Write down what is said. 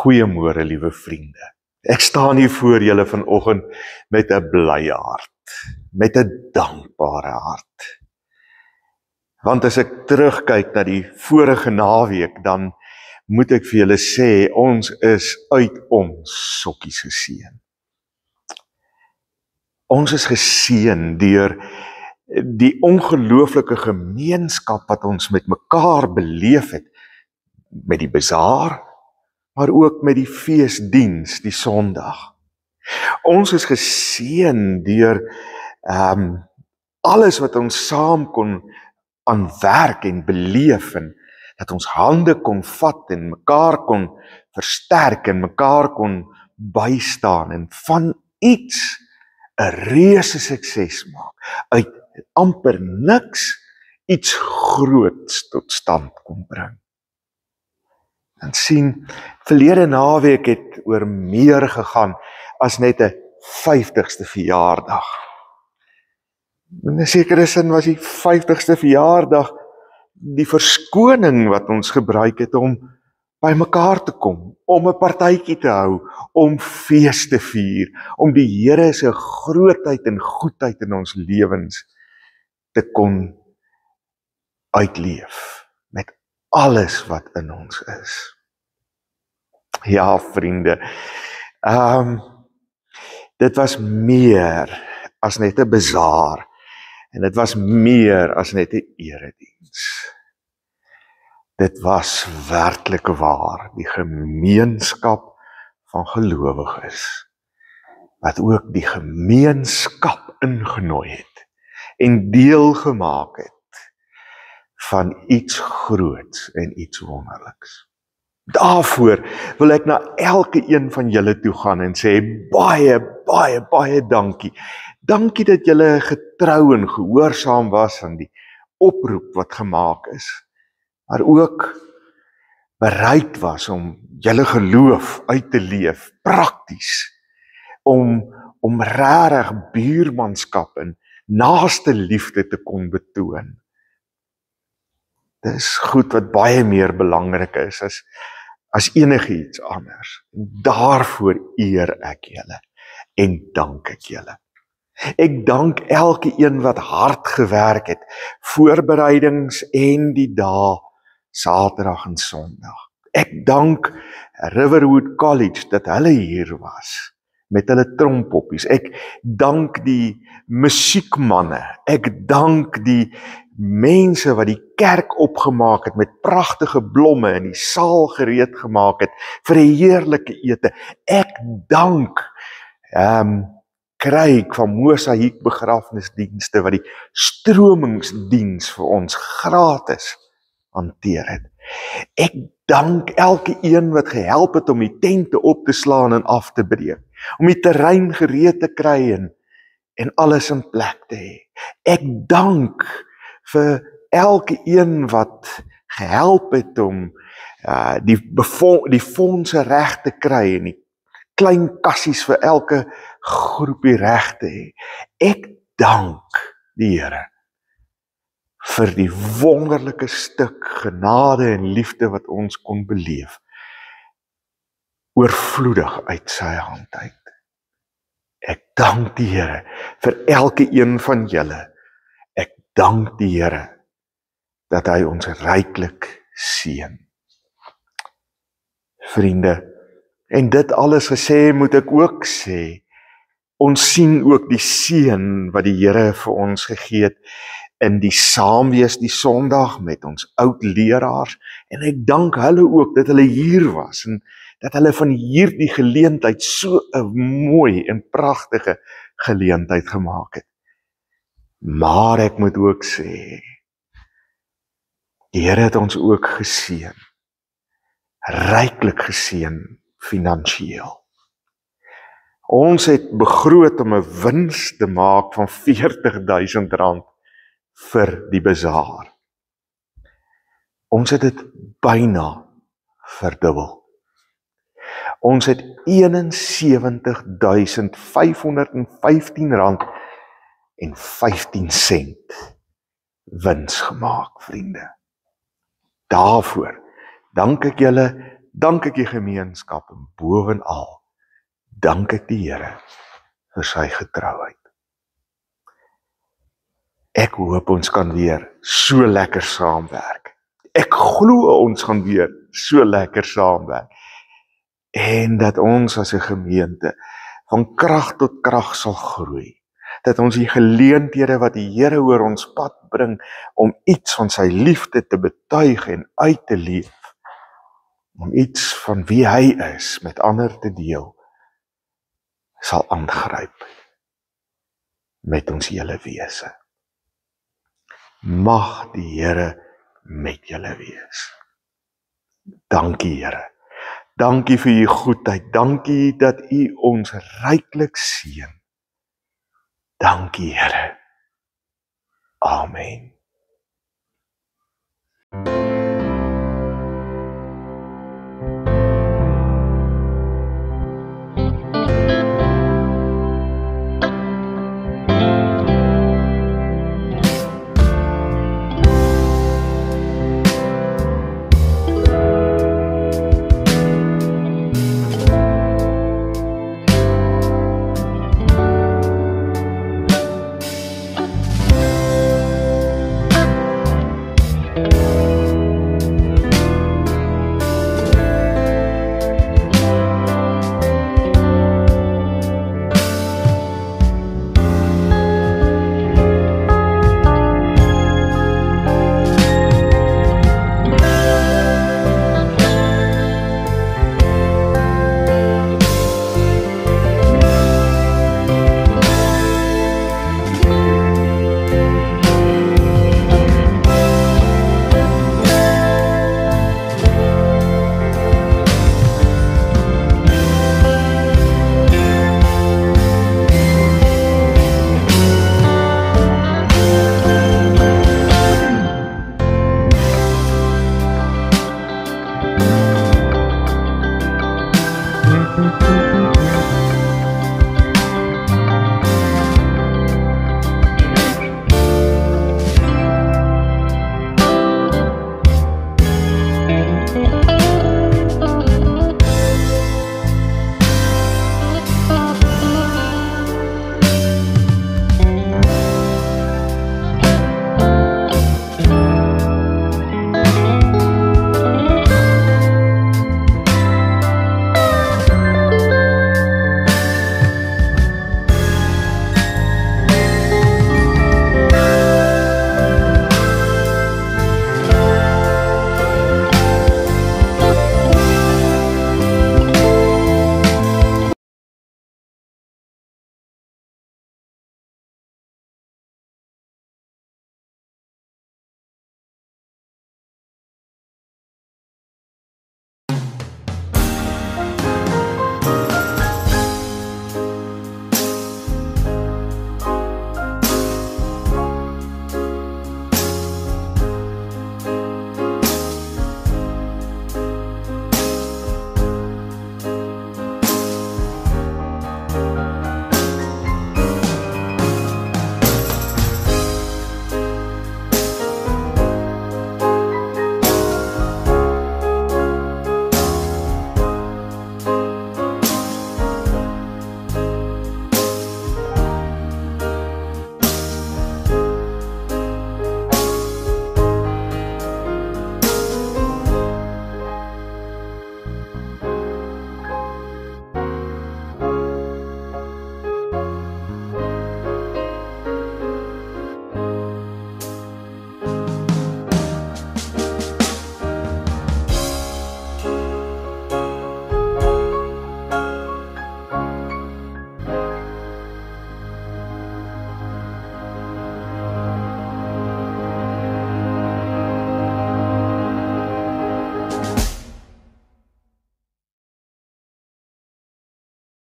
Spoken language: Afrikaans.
Goeiemôre, liewe vriende. Ek staan hier voor julle vanoggend met 'n blye hart, met 'n dankbare hart. Want as ek terugkyk na die vorige naweek, dan moet ek vir julle sê, ons is uit ons sokkies geseën. Ons is geseën deur die ongelooflike gemeenskap wat ons met mekaar beleef het, met die bazaar, maar ook met die feesdiens, die Sondag. Ons is geseën deur alles wat ons saam kon aan werk en beleef, en dat ons hande kon vat en mekaar kon versterk en mekaar kon bystaan en van iets 'n reuse sukses maak, uit amper niks iets groots tot stand kon bring. En sien, verlede naweek het oor meer gegaan as net 'n 50ste verjaardag. In 'n sekere sin was die 50ste verjaardag die verskoning wat ons gebruik het om by mekaar te kom, om 'n partytjie te hou, om fees te vier, om die Here se grootheid en goedheid in ons lewens te kon uitleef, met alles wat in ons is. Ja, vriende, dit was meer as net 'n bazaar, en dit was meer as net 'n erediens. Dit was werklik waar die gemeenskap van gelowiges, wat ook die gemeenskap ingenooi het, en deel gemaak het van iets groots en iets wonderliks. Daarvoor wil ek na elke een van julle toe gaan en sê, baie dankie. Dankie dat julle getrou en gehoorsaam was aan die oproep wat gemaak is, maar ook bereid was om julle geloof uit te leef, prakties, om regtig buurmanskap en naaste liefde te kon betoon. Dis goed wat baie meer belangrik is as enigiets anders. En daarvoor eer ek julle en dank ek julle. Ek dank elke een wat hard gewerk het, voorbereidings en die dae Saterdag en Sondag. Ek dank Riverwood College dat hulle hier was met hulle trompoppies. Ek dank die musiekmanne. Ek dank die mense wat die kerk opgemaak het met pragtige blomme en die saal gereed gemaak het vir 'n heerlike ete. Ek dank Kryk van Mosaïek begrafnisdienste wat die stromingsdiens vir ons gratis hanteer het. Ek dank elke een wat gehelp het om die tente op te slaan en af te breek, om die terrein gereed te kry en alles in plek te hê. Ek dank vir elke een wat gehelp het om die fondse reg te kry en die klein kassies vir elke groepie reg te hê. Ek dank die Here vir die wonderlike stuk genade en liefde wat ons kon beleef, oorvloedig uit sy hand uit. Ek dank die Here vir elke een van julle. Ek dank die Here dat hy ons ryklik seën. Vriende, en dit alles gesê, moet ek ook sê, ons sien ook die seën wat die Here vir ons gegee het in die saamwees die Sondag met ons oud leraars, en ek dank hulle ook dat hulle hier was en dat hulle van hierdie geleentheid so 'n mooi en pragtige geleentheid gemaak het. Maar ek moet ook sê, die Here het ons ook geseën, ryklik geseën finansiëel. Ons het begroot om 'n wins te maak van R40.000 vir die bazaar. Ons het dit byna verdubbel. Ons het R71.515.15 wins gemaak, vriende. Daarvoor dank ek julle dank ek die gemeenskap en bovenal dank ek die Here vir sy getrouheid. Ek hoop ons kan weer so lekker saamwerk. Ek glo ons gaan weer so lekker saamwerk. En dat ons as 'n gemeente van krag tot krag sal groei. Dat ons die geleenthede wat die Here oor ons pad bring om iets van sy liefde te betuig en uit te leef, om iets van wie hy is met ander te deel, sal aangryp met ons hele wese. Mag die Here met julle wees. Dankie Here. Dankie vir u goedheid. Dankie dat u ons ryklik seën. Dankie Here. Amen. Thank you.